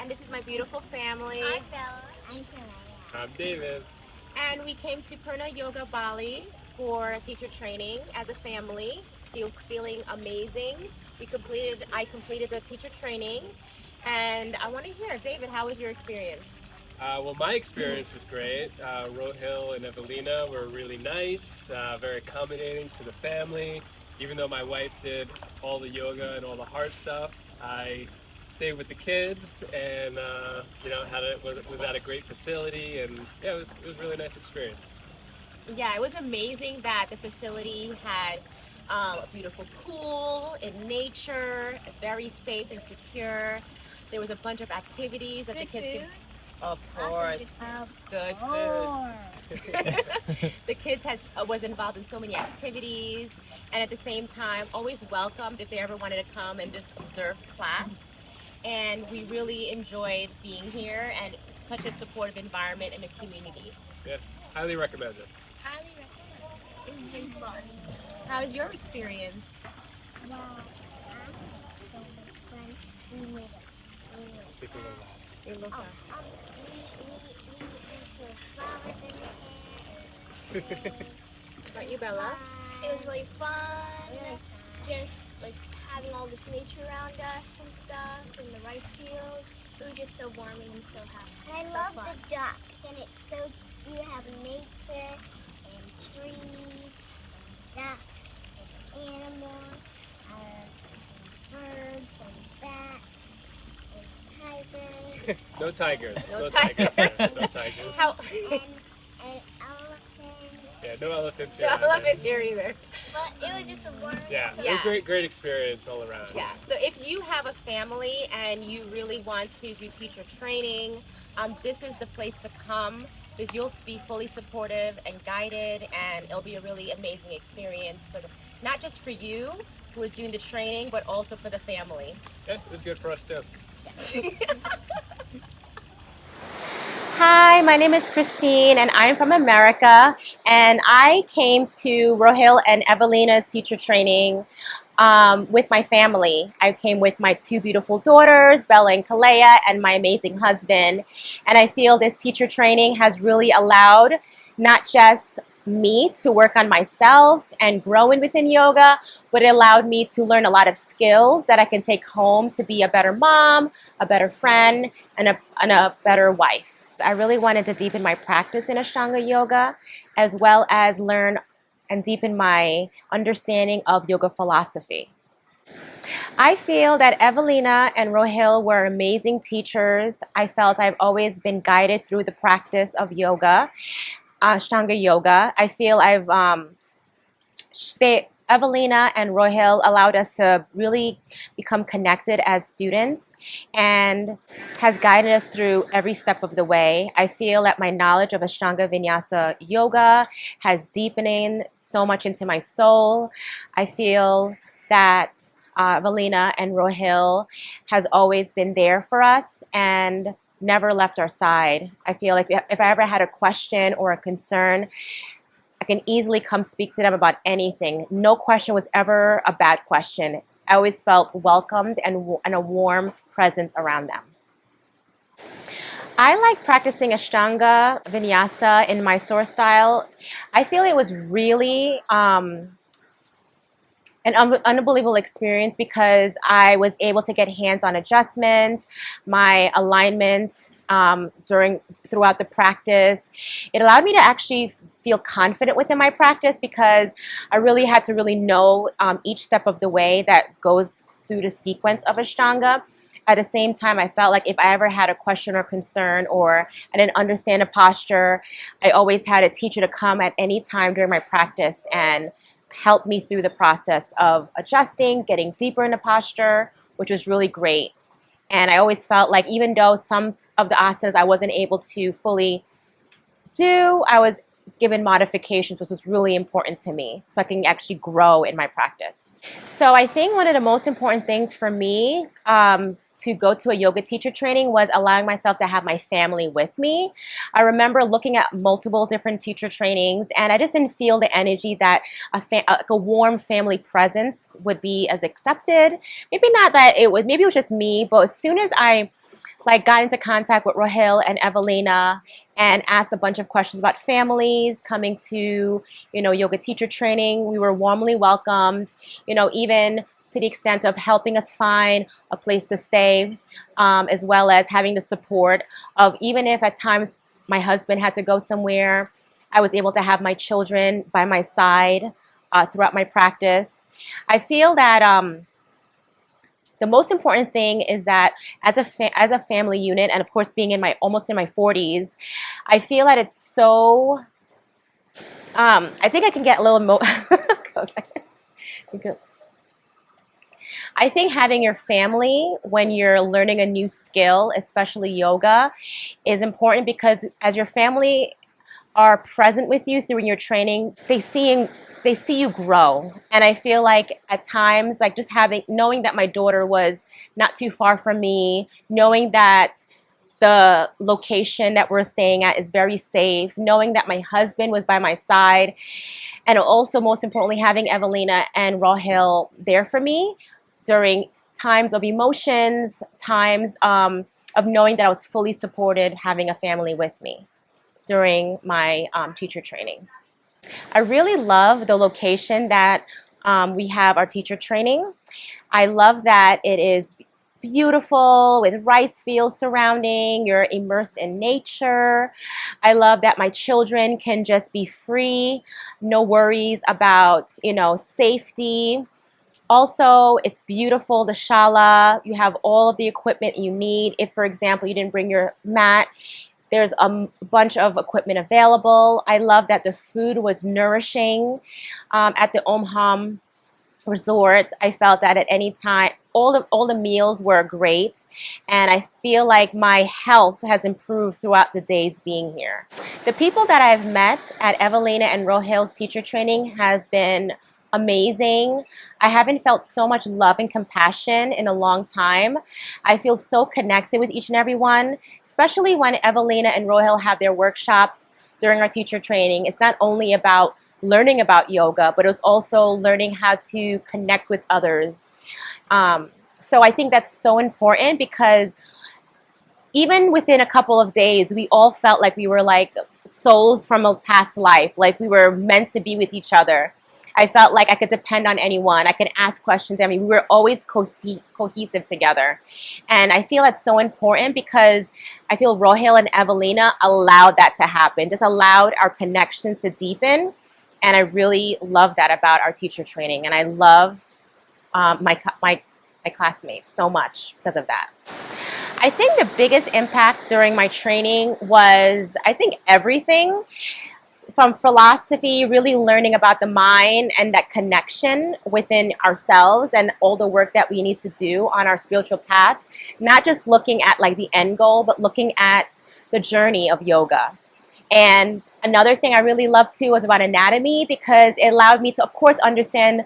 and this is my beautiful family. I'm Bella. I'm Kaleya. I'm David. And we came to Purna Yoga Bali for teacher training as a family. Feeling amazing. I completed the teacher training, and I want to hear, David, how was your experience? Well, my experience was great. Rohil and Evelina were really nice, very accommodating to the family. Even though my wife did all the yoga and all the hard stuff, I stayed with the kids and was at a great facility, and yeah, it was a really nice experience. Yeah, it was amazing that the facility had a beautiful pool in nature, very safe and secure. There was a bunch of activities that Good the kids food. could. Of Lots course, of good food. The kids was involved in so many activities, and at the same time, always welcomed if they ever wanted to come and just observe class. And we really enjoyed being here, and such a supportive environment in the community. Yeah, highly recommend it. Highly recommend. It was very fun. How was your experience? Wow. I had so much fun. We made it. Speaking of It looked We put flowers in the air. About you, Bella? It was really fun. Just like having all this nature around us and stuff, and the rice fields. It was just so warming and so happy. And I love the ducks, and it's so you have nature and trees, ducks and animals, birds and bats and tigers. No tigers. No tigers. tigers. No tigers. How? and elephants. Yeah, no elephants here. No elephants here either. But it was just a warm. Yeah, Yeah. great experience all around. Yeah. So if you have a family and you really want to do teacher training, this is the place to come because you'll be fully supportive and guided, and it'll be a really amazing experience not just for you who is doing the training, but also for the family. Yeah, it was good for us too. Hi, my name is Christine, and I'm from America, and I came to Rohil and Evelina's teacher training with my family. I came with my two beautiful daughters, Bella and Kaleya, and my amazing husband, and I feel this teacher training has really allowed not just me to work on myself and growing within yoga, but it allowed me to learn a lot of skills that I can take home to be a better mom, a better friend, and a better wife. I really wanted to deepen my practice in Ashtanga Yoga, as well as learn and deepen my understanding of yoga philosophy. I feel that Evelina and Rohil were amazing teachers. I felt I've always been guided through the practice of yoga, Ashtanga Yoga. I feel Evelina and Rohil allowed us to really become connected as students and has guided us through every step of the way. I feel that my knowledge of Ashtanga Vinyasa Yoga has deepened so much into my soul. I feel that Evelina and Rohil has always been there for us and never left our side. I feel like if I ever had a question or a concern, I can easily come speak to them about anything. No question was ever a bad question. I always felt welcomed and a warm presence around them. I like practicing Ashtanga Vinyasa in my source style. I feel it was really an unbelievable experience because I was able to get hands-on adjustments, my alignment throughout the practice. It allowed me to actually feel confident within my practice because I really had to really know each step of the way that goes through the sequence of Ashtanga. At the same time, I felt like if I ever had a question or concern or I didn't understand a posture, I always had a teacher to come at any time during my practice and help me through the process of adjusting, getting deeper in the posture, which was really great. And I always felt like even though some of the asanas I wasn't able to fully do, I was given modifications, which was really important to me so I can actually grow in my practice. So I think one of the most important things for me to go to a yoga teacher training was allowing myself to have my family with me. I remember looking at multiple different teacher trainings and I just didn't feel the energy that a warm family presence would be as accepted. Maybe not that it was, maybe it was just me, but as soon as I like got into contact with Rohil and Evelina and asked a bunch of questions about families coming to, yoga teacher training. We were warmly welcomed, even to the extent of helping us find a place to stay, as well as having the support of, even if at times my husband had to go somewhere, I was able to have my children by my side throughout my practice. I feel that the most important thing is that as a family unit, and of course being almost in my 40s, I feel that it's so. I think I can get a little I think having your family when you're learning a new skill, especially yoga, is important because as your family are present with you through your training, they see you grow. And I feel like at times, like just knowing that my daughter was not too far from me, knowing that the location that we're staying at is very safe, knowing that my husband was by my side, and also most importantly, having Evelina and Rohil there for me during times of emotions, times of knowing that I was fully supported, having a family with me during my teacher training. I really love the location that we have our teacher training. I love that it is beautiful with rice fields surrounding. You're immersed in nature. I love that my children can just be free, no worries about, safety. Also, it's beautiful, the shala. You have all of the equipment you need. If, for example, you didn't bring your mat, there's a bunch of equipment available. I love that the food was nourishing at the Omham Resort. I felt that at any time, all the meals were great, and I feel like my health has improved throughout the days being here. The people that I've met at Evelina and Rohil's teacher training has been amazing. I haven't felt so much love and compassion in a long time. I feel so connected with each and every one, especially when Evelina and Rohil have their workshops during our teacher training. It's not only about learning about yoga, but it was also learning how to connect with others. So I think that's so important because even within a couple of days, we all felt like we were like souls from a past life, like we were meant to be with each other. I felt like I could depend on anyone. I could ask questions. I mean, we were always cohesive together. And I feel that's so important because I feel Rohil and Evelina allowed that to happen, just allowed our connections to deepen. And I really love that about our teacher training. And I love my classmates so much because of that. I think the biggest impact during my training was, I think, everything. From philosophy, really learning about the mind and that connection within ourselves and all the work that we need to do on our spiritual path, not just looking at like the end goal, but looking at the journey of yoga. And another thing I really loved too was about anatomy because it allowed me to, of course, understand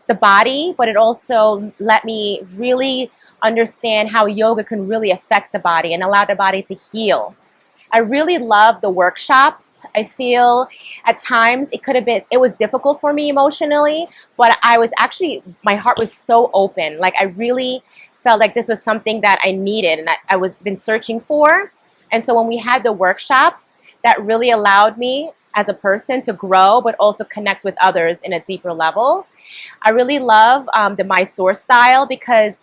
the body, but it also let me really understand how yoga can really affect the body and allow the body to heal. I really love the workshops. I feel at times it was difficult for me emotionally, but my heart was so open. Like I really felt like this was something that I needed and I was been searching for. And so when we had the workshops, that really allowed me as a person to grow, but also connect with others in a deeper level. I really love the Mysore style because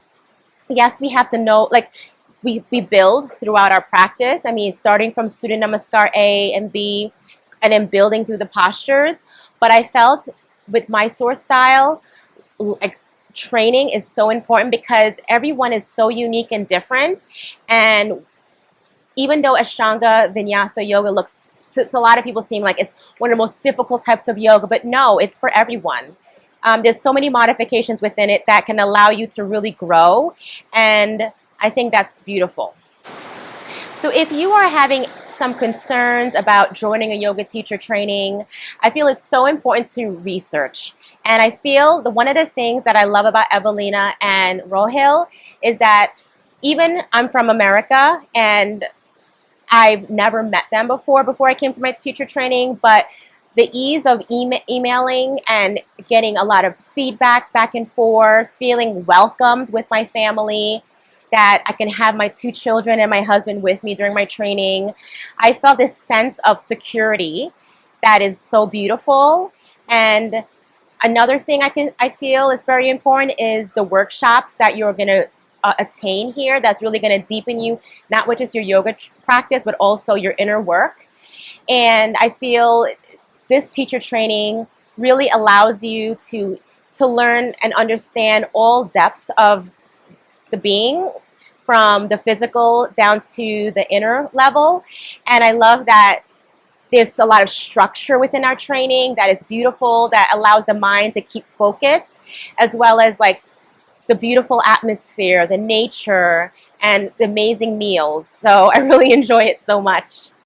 yes, we have to know, like, we build throughout our practice. I mean, starting from Surya Namaskar A and B, and then building through the postures. But I felt with Mysore style, like training is so important because everyone is so unique and different. And even though Ashtanga Vinyasa yoga looks to a lot of people seem like it's one of the most difficult types of yoga, but no, it's for everyone. There's so many modifications within it that can allow you to really grow, and I think that's beautiful. So if you are having some concerns about joining a yoga teacher training, I feel it's so important to research. And I feel one of the things that I love about Evelina and Rohil is that even I'm from America and I've never met them before I came to my teacher training, but the ease of emailing and getting a lot of feedback back and forth, feeling welcomed with my family, that I can have my 2 children and my husband with me during my training. I felt this sense of security that is so beautiful. And another thing I feel is very important is the workshops that you're going to attain here. That's really going to deepen you, not with just your yoga practice, but also your inner work. And I feel this teacher training really allows you to learn and understand all depths of the being, from the physical down to the inner level. And I love that there's a lot of structure within our training that is beautiful, that allows the mind to keep focused, as well as like the beautiful atmosphere, the nature, and the amazing meals. So I really enjoy it so much.